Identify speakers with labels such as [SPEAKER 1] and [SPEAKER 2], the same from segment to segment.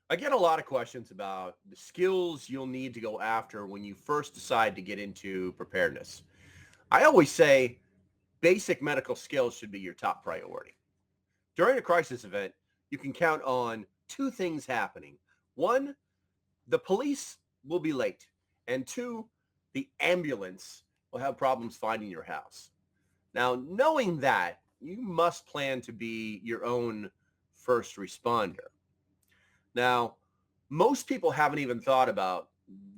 [SPEAKER 1] I get a lot of questions about the skills you'll need to go after when you first decide to get into preparedness. I always say basic medical skills should be your top priority. During a crisis event, you can count on two things happening. One, the police will be late. And two, the ambulance will have problems finding your house. Now, knowing that, you must plan to be your own first responder. Now, most people haven't even thought about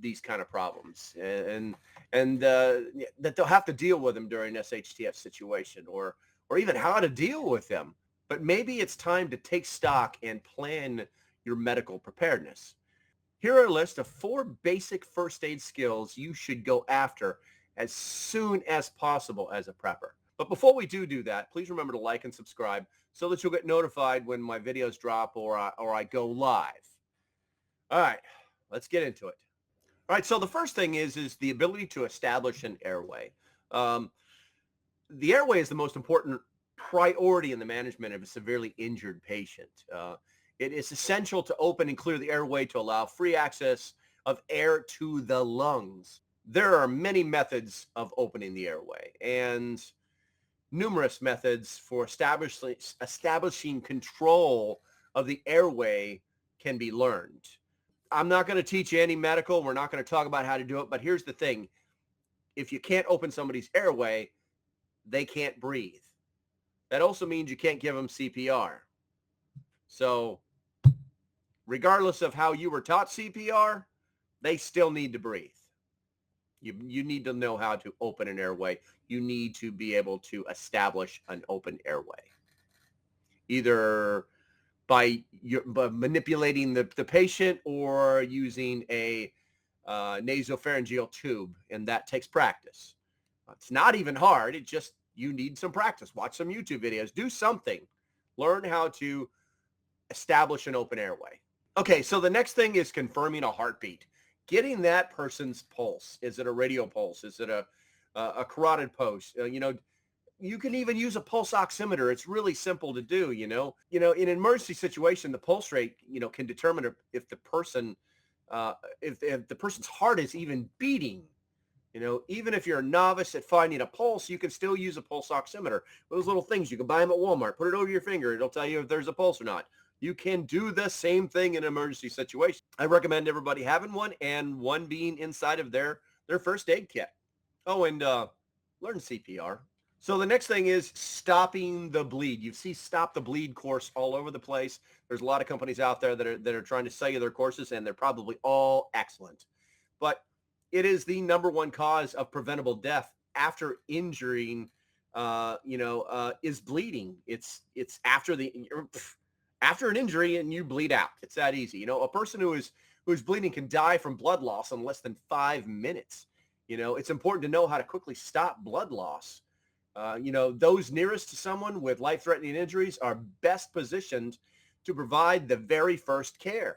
[SPEAKER 1] these kind of problems and that they'll have to deal with them during SHTF situation or even how to deal with them. But maybe it's time to take stock and plan your medical preparedness. Here are a list of 4 basic first aid skills you should go after as soon as possible as a prepper. But before we do that, please remember to like and subscribe so that you'll get notified when my videos drop or I go live. All right, let's get into it. All right, so the first thing is the ability to establish an airway. Um, the airway is the most important priority in the management of a severely injured patient. It is essential to open and clear the airway to allow free access of air to the lungs. There are many methods of opening the airway and numerous methods for establishing control of the airway can be learned. I'm not going to teach you any medical. We're not going to talk about how to do it. But here's the thing. If you can't open somebody's airway, they can't breathe. That also means you can't give them CPR. So regardless of how you were taught CPR, they still need to breathe. You need to know how to open an airway. You need to be able to establish an open airway, either by manipulating the patient or using a nasopharyngeal tube, and that takes practice. It's not even hard. It just, you need some practice. Watch some YouTube videos. Do something. Learn how to establish an open airway. Okay, so the next thing is confirming a heartbeat. Getting that person's pulse. Is it a radial pulse? Is it a carotid pulse? You can even use a pulse oximeter. It's really simple to do, in an emergency situation, the pulse rate, can determine if the person, if the person's heart is even beating. Even if you're a novice at finding a pulse, you can still use a pulse oximeter. Those little things, you can buy them at Walmart, put it over your finger. It'll tell you if there's a pulse or not. You can do the same thing in an emergency situation. I recommend everybody having one and one being inside of their first aid kit. Oh, and learn CPR. So the next thing is stopping the bleed. You see stop the bleed course all over the place. There's a lot of companies out there that are trying to sell you their courses, and they're probably all excellent. But it is the number one cause of preventable death after injuring, is bleeding. It's after an injury and you bleed out. It's that easy. A person who's bleeding can die from blood loss in less than 5 minutes. It's important to know how to quickly stop blood loss. Those nearest to someone with life-threatening injuries are best positioned to provide the very first care.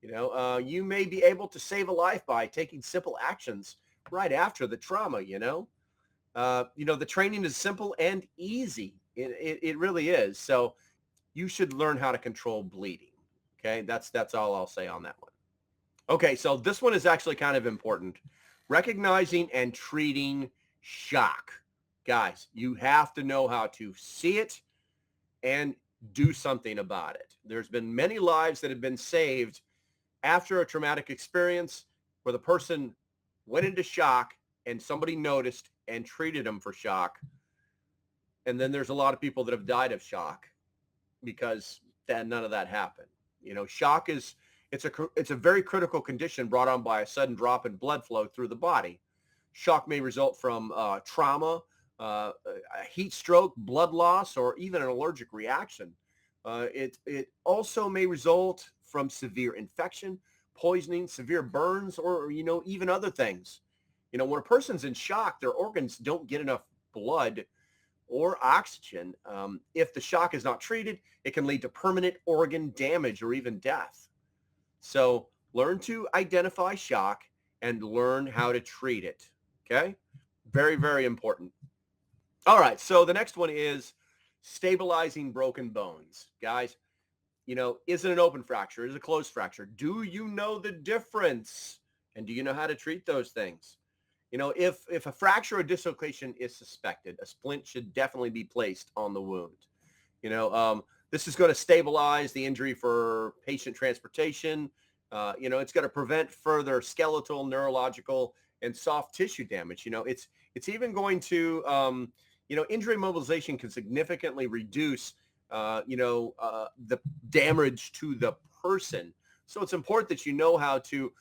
[SPEAKER 1] You may be able to save a life by taking simple actions right after the trauma. The training is simple and easy. It really is. So you should learn how to control bleeding. Okay, that's all I'll say on that one. Okay, so this one is actually kind of important. Recognizing and treating shock. Guys, you have to know how to see it and do something about it. There's been many lives that have been saved after a traumatic experience where the person went into shock and somebody noticed and treated them for shock. And then there's a lot of people that have died of shock because none of that happened. Shock it's a very critical condition brought on by a sudden drop in blood flow through the body. Shock may result from trauma, a heat stroke, blood loss, or even an allergic reaction. It also may result from severe infection, poisoning, severe burns, or, even other things. When a person's in shock, their organs don't get enough blood or oxygen. If the shock is not treated, it can lead to permanent organ damage or even death. So learn to identify shock and learn how to treat it. Okay? Very, very important. All right. So the next one is stabilizing broken bones. Guys, Is it an open fracture? Is it a closed fracture? Do you know the difference? And do you know how to treat those things? If a fracture or dislocation is suspected, a splint should definitely be placed on the wound. This is going to stabilize the injury for patient transportation. It's going to prevent further skeletal, neurological, and soft tissue damage. It's even going to, injury mobilization can significantly reduce, the damage to the person. So it's important that you know how to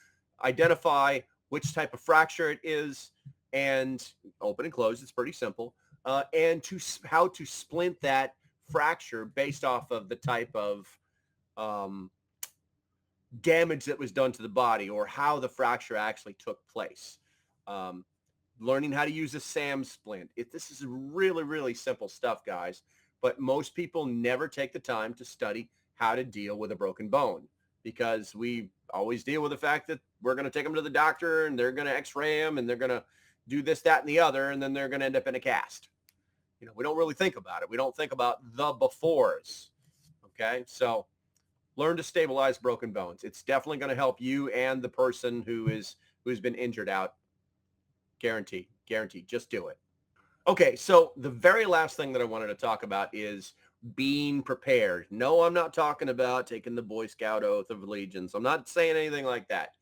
[SPEAKER 1] identify which type of fracture it is, and open and close. It's pretty simple. And how to splint that fracture based off of the type of damage that was done to the body, or how the fracture actually took place. Learning how to use a SAM splint. This is really, really simple stuff, guys. But most people never take the time to study how to deal with a broken bone, because we always deal with the fact that we're going to take them to the doctor and they're going to x-ray them and they're going to do this, that, and the other, and then they're going to end up in a cast. We don't really think about it. We don't think about the befores. Okay. So learn to stabilize broken bones. It's definitely going to help you and the person who's been injured out. Guaranteed. Just do it. Okay. So the very last thing that I wanted to talk about is being prepared. No, I'm not talking about taking the Boy Scout oath of allegiance. I'm not saying anything like that.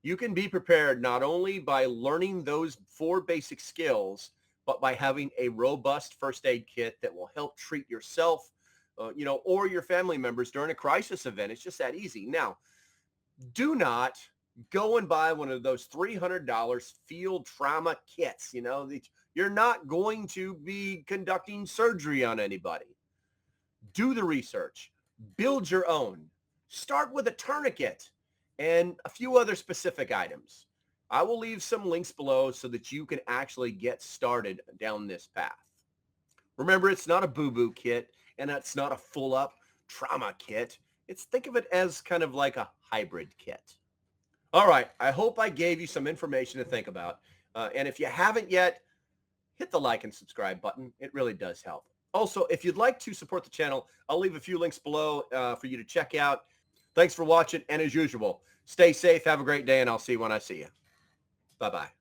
[SPEAKER 1] You can be prepared not only by learning those 4 basic skills, but by having a robust first aid kit that will help treat yourself, or your family members during a crisis event. It's just that easy. Now, do not go and buy one of those $300 field trauma kits. You're not going to be conducting surgery on anybody. Do the research, build your own, start with a tourniquet and a few other specific items. I will leave some links below so that you can actually get started down this path. Remember, it's not a boo-boo kit, and it's not a full-up trauma kit. Think of it as kind of like a hybrid kit. All right, I hope I gave you some information to think about. And if you haven't yet, hit the like and subscribe button. It really does help. Also, if you'd like to support the channel, I'll leave a few links below for you to check out. Thanks for watching, and as usual, stay safe, have a great day, and I'll see you when I see you. Bye-bye.